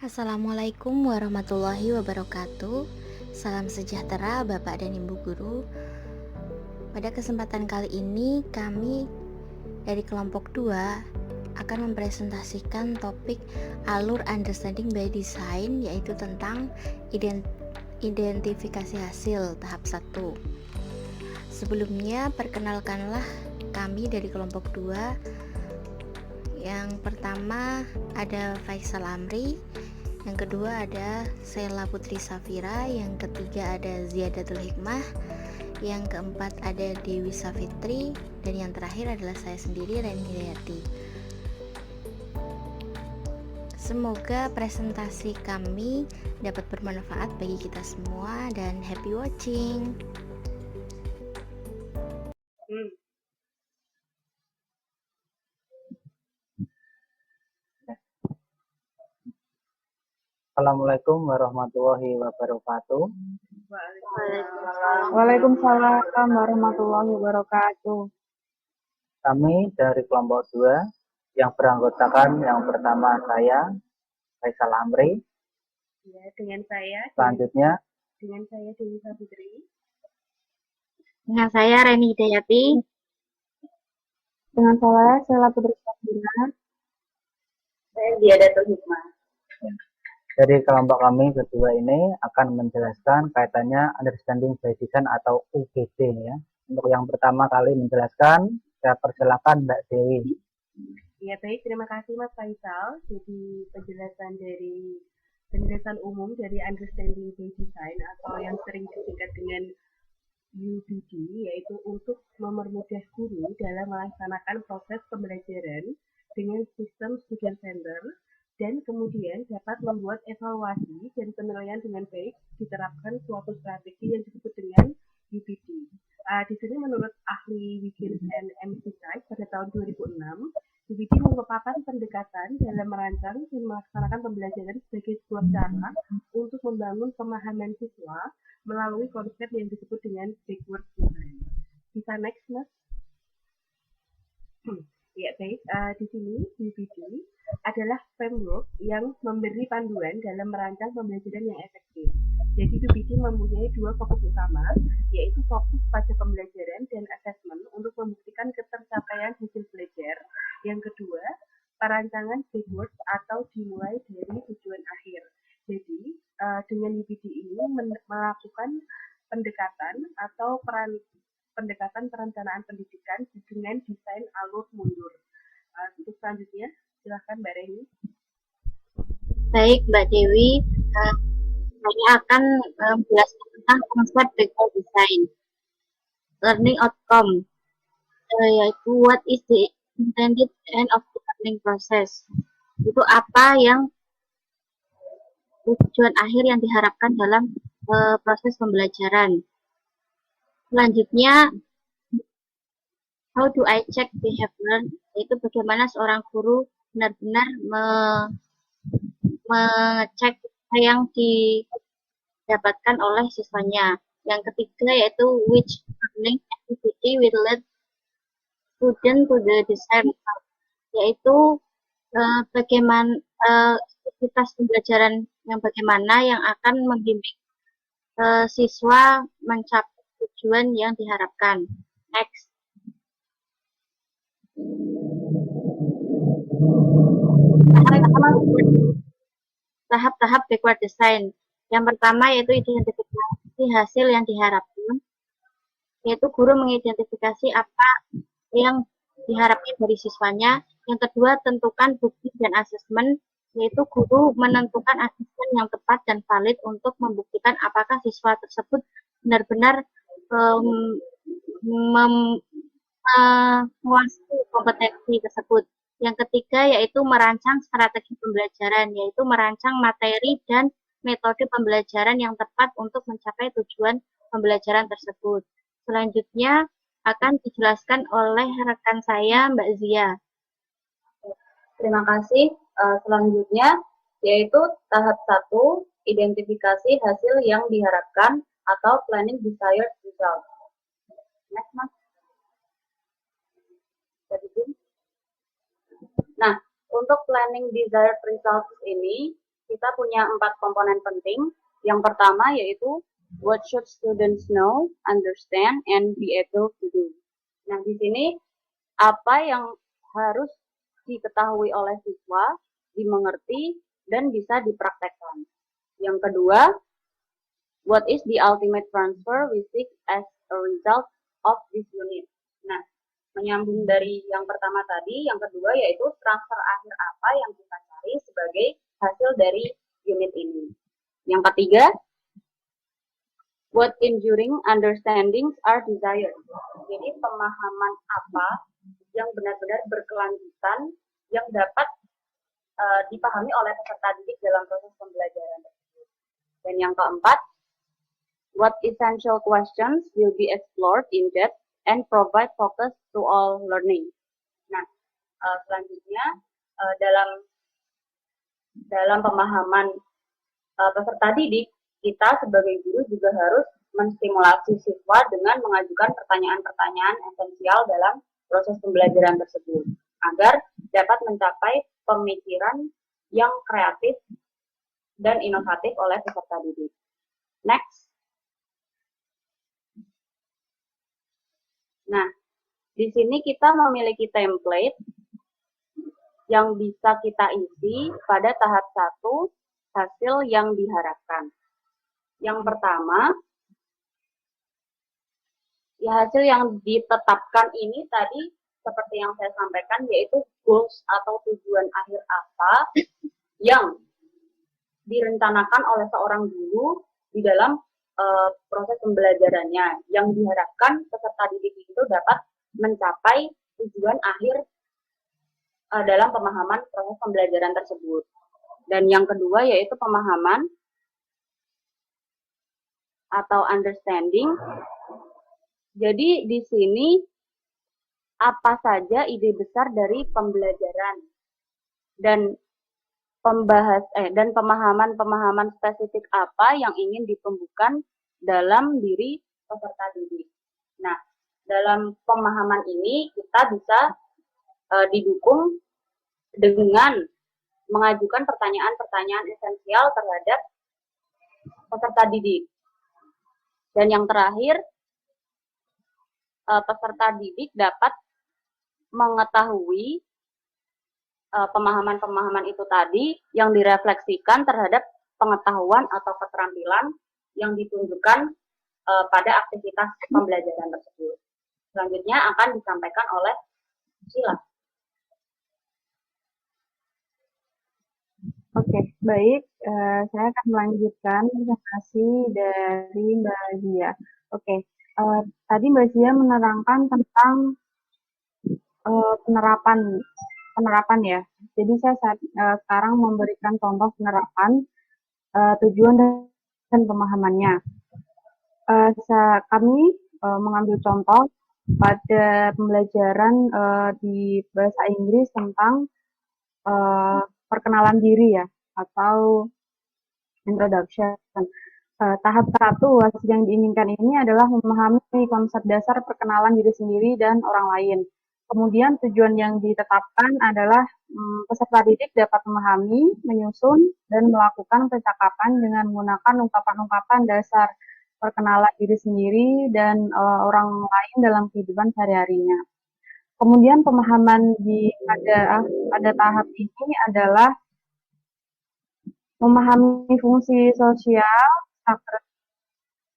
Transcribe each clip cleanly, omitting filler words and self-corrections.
Assalamualaikum warahmatullahi wabarakatuh. Salam sejahtera Bapak dan Ibu Guru. Pada kesempatan kali ini kami dari kelompok 2 akan mempresentasikan topik alur understanding by design, yaitu tentang identifikasi hasil tahap 1. Sebelumnya perkenalkanlah kami dari kelompok 2. Yang pertama ada Faisal Amri, yang kedua ada Sheila Putri Safira, yang ketiga ada Ziyadatul Hikmah, yang keempat ada Dewi Safitri, dan yang terakhir adalah saya sendiri, Reni Hidayati. Semoga presentasi kami dapat bermanfaat bagi kita semua dan happy watching. Assalamualaikum warahmatullahi wabarakatuh. Waalaikumsalam warahmatullahi wabarakatuh. Kami dari kelompok 2 yang beranggotakan yang pertama saya, Faisal Amri. Ya, dengan saya. Selanjutnya dengan saya Dewi Safitri. Dengan saya Reni Hidayati. Dengan saya Sheila Putri Safira. Saya Ziyadatul Hikmah. dari kelompok kami berdua ini akan menjelaskan kaitannya understanding by design atau UBD ya. Untuk yang pertama kali menjelaskan, saya persilakan Mbak Dewi. Ya baik, terima kasih Mas Faisal. Jadi penjelasan umum dari understanding by design atau yang sering disingkat dengan UBD, yaitu untuk mempermudah guru dalam melaksanakan proses pembelajaran dengan sistem student center, dan kemudian dapat membuat evaluasi dan penilaian dengan baik diterapkan suatu strategi yang disebut dengan UBD. Di sini menurut ahli Wiggins and McBride pada tahun 2006, UBD merupakan pendekatan dalam merancang dan melaksanakan pembelajaran sebagai sebuah cara untuk membangun pemahaman siswa melalui konsep yang disebut dengan backward design. Bisa next, Mas? Ya baik, di sini UBD adalah framework yang memberi panduan dalam merancang pembelajaran yang efektif. Jadi UBD mempunyai dua fokus utama, yaitu fokus pada pembelajaran dan assessment untuk membuktikan ketercapaian hasil belajar. Yang kedua, perancangan backward atau dimulai dari tujuan akhir. Jadi dengan UBD ini melakukan pendekatan atau pendekatan perencanaan pendidikan dengan desain alur mundur. Untuk selanjutnya, silahkan Mbak Reni. Baik Mbak Dewi, saya akan menjelaskan tentang konsep backward design. Learning outcome, yaitu what is the intended end of the learning process. Itu apa yang tujuan akhir yang diharapkan dalam proses pembelajaran. Selanjutnya, how do I check they have learned, yaitu bagaimana seorang guru benar-benar mengecek apa yang didapatkan oleh siswanya. Yang ketiga yaitu which learning activity will lead student to the desired result, yaitu bagaimana aktivitas pembelajaran yang bagaimana yang akan membimbing siswa mencapai tujuan yang diharapkan. Next. Tahap-tahap backward design. Yang pertama yaitu identifikasi hasil yang diharapkan, yaitu guru mengidentifikasi apa yang diharapkan dari siswanya. Yang kedua, tentukan bukti dan asesmen, yaitu guru menentukan asesmen yang tepat dan valid untuk membuktikan apakah siswa tersebut benar-benar menguasai kompetensi tersebut. Yang ketiga yaitu merancang strategi pembelajaran, yaitu merancang materi dan metode pembelajaran yang tepat untuk mencapai tujuan pembelajaran tersebut. Selanjutnya akan dijelaskan oleh rekan saya Mbak Zia. Terima kasih. Selanjutnya yaitu tahap 1, identifikasi hasil yang diharapkan atau planning desired result. Next, Mas. Nah, untuk planning desired results ini kita punya 4 komponen penting. Yang pertama yaitu what should students know, understand, and be able to do. Nah, di sini apa yang harus diketahui oleh siswa, dimengerti, dan bisa dipraktekkan. Yang kedua, what is the ultimate transfer we seek as a result of this unit. Nah, menyambung dari yang pertama tadi, yang kedua yaitu transfer akhir apa yang kita cari sebagai hasil dari unit ini. Yang ketiga, what enduring understandings are desired. Jadi pemahaman apa yang benar-benar berkelanjutan yang dapat dipahami oleh peserta didik dalam proses pembelajaran tersebut. Dan yang keempat, what essential questions will be explored in depth and provide focus to all learning. Nah, selanjutnya dalam pemahaman peserta didik, kita sebagai guru juga harus menstimulasi siswa dengan mengajukan pertanyaan-pertanyaan esensial dalam proses pembelajaran tersebut, agar dapat mencapai pemikiran yang kreatif dan inovatif oleh peserta didik. Next. Nah, di sini kita memiliki template yang bisa kita isi pada tahap 1 hasil yang diharapkan. Yang pertama, ya hasil yang ditetapkan ini tadi seperti yang saya sampaikan yaitu goals atau tujuan akhir apa yang direncanakan oleh seorang guru di dalam proses pembelajarannya, yang diharapkan peserta didik itu dapat mencapai tujuan akhir dalam pemahaman proses pembelajaran tersebut. Dan yang kedua yaitu pemahaman atau understanding. Jadi di sini apa saja ide besar dari pembelajaran dan dan pemahaman spesifik apa yang ingin ditumbuhkan dalam diri peserta didik. Nah, dalam pemahaman ini kita bisa didukung dengan mengajukan pertanyaan-pertanyaan esensial terhadap peserta didik. Dan yang terakhir, peserta didik dapat mengetahui pemahaman-pemahaman itu tadi yang direfleksikan terhadap pengetahuan atau keterampilan yang ditunjukkan pada aktivitas pembelajaran tersebut. Selanjutnya akan disampaikan oleh Sheila. Oke, baik. Saya akan melanjutkan presentasi dari Mbak Zia. Oke, tadi Mbak Zia menerangkan tentang penerapan ya. Jadi saya sekarang memberikan contoh penerapan tujuan dan pemahamannya. Kami mengambil contoh pada pembelajaran di bahasa Inggris tentang perkenalan diri ya, atau introduction. Tahap 1 hasil yang diinginkan ini adalah memahami konsep dasar perkenalan diri sendiri dan orang lain. Kemudian tujuan yang ditetapkan adalah peserta didik dapat memahami, menyusun, dan melakukan percakapan dengan menggunakan ungkapan-ungkapan dasar perkenalan diri sendiri dan orang lain dalam kehidupan sehari-harinya. Kemudian pemahaman pada tahap ini adalah memahami fungsi sosial,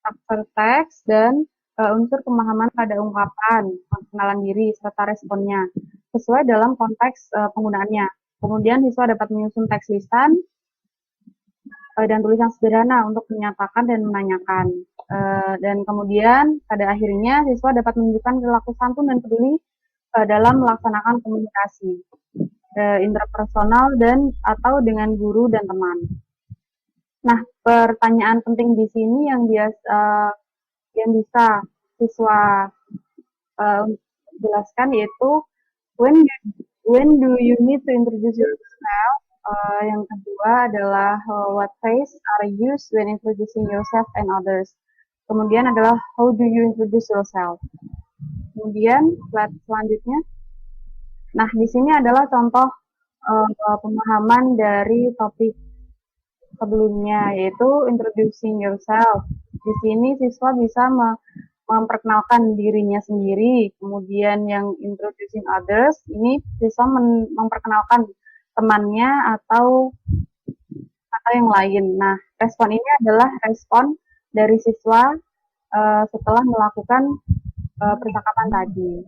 struktur teks, dan unsur pemahaman pada ungkapan, pengenalan diri, serta responnya, sesuai dalam konteks penggunaannya. Kemudian siswa dapat menyusun teks lisan dan tulisan sederhana untuk menyatakan dan menanyakan. Dan kemudian pada akhirnya siswa dapat menunjukkan perilaku santun dan peduli dalam melaksanakan komunikasi interpersonal dan atau dengan guru dan teman. Nah, pertanyaan penting di sini yang bisa siswa jelaskan yaitu when do you need to introduce yourself? Yang kedua adalah what phrase are used when introducing yourself and others. Kemudian adalah how do you introduce yourself? Kemudian slide selanjutnya. Nah, di sini adalah contoh pemahaman dari topik sebelumnya, yaitu introducing yourself. Di sini siswa bisa memperkenalkan dirinya sendiri, kemudian yang introducing others, ini siswa memperkenalkan temannya atau yang lain. Nah, respon ini adalah respon dari siswa setelah melakukan percakapan tadi.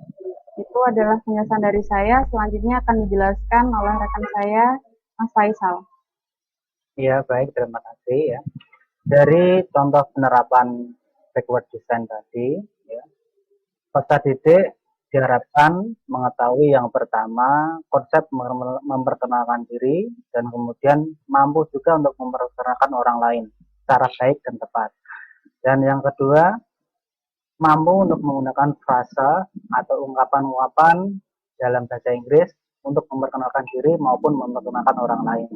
Itu adalah penjelasan dari saya. Selanjutnya akan dijelaskan oleh rekan saya, Mas Faisal. Ya, baik, terima kasih ya. Dari contoh penerapan backward design tadi, ya, peserta didik diharapkan mengetahui yang pertama konsep memperkenalkan diri dan kemudian mampu juga untuk memperkenalkan orang lain secara baik dan tepat. Dan yang kedua, mampu untuk menggunakan frasa atau ungkapan-ungkapan dalam bahasa Inggris untuk memperkenalkan diri maupun memperkenalkan orang lain.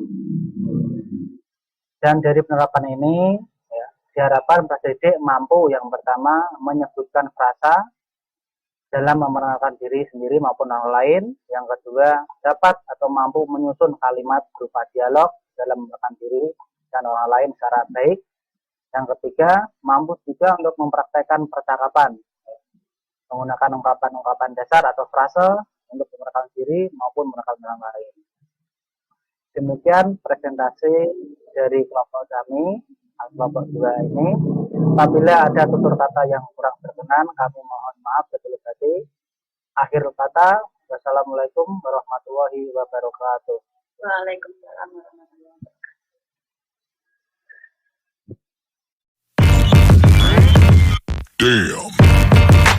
Dan dari penerapan ini, ya, diharapkan peserta didik mampu yang pertama menyebutkan frasa dalam memperkenalkan diri sendiri maupun orang lain. Yang kedua, dapat atau mampu menyusun kalimat berupa dialog dalam memperkenalkan diri dan orang lain secara baik. Yang ketiga, mampu juga untuk mempraktekkan percakapan menggunakan ungkapan-ungkapan dasar atau frase untuk memperkenalkan diri maupun memperkenalkan orang lain. Demikian presentasi dari kelompok kami, kelompok 2 ini. Apabila ada tutur kata yang kurang berkenan, kami mohon maaf betul hati. Akhir kata, wassalamualaikum warahmatullahi wabarakatuh. Waalaikumsalam warahmatullahi wabarakatuh. Damn.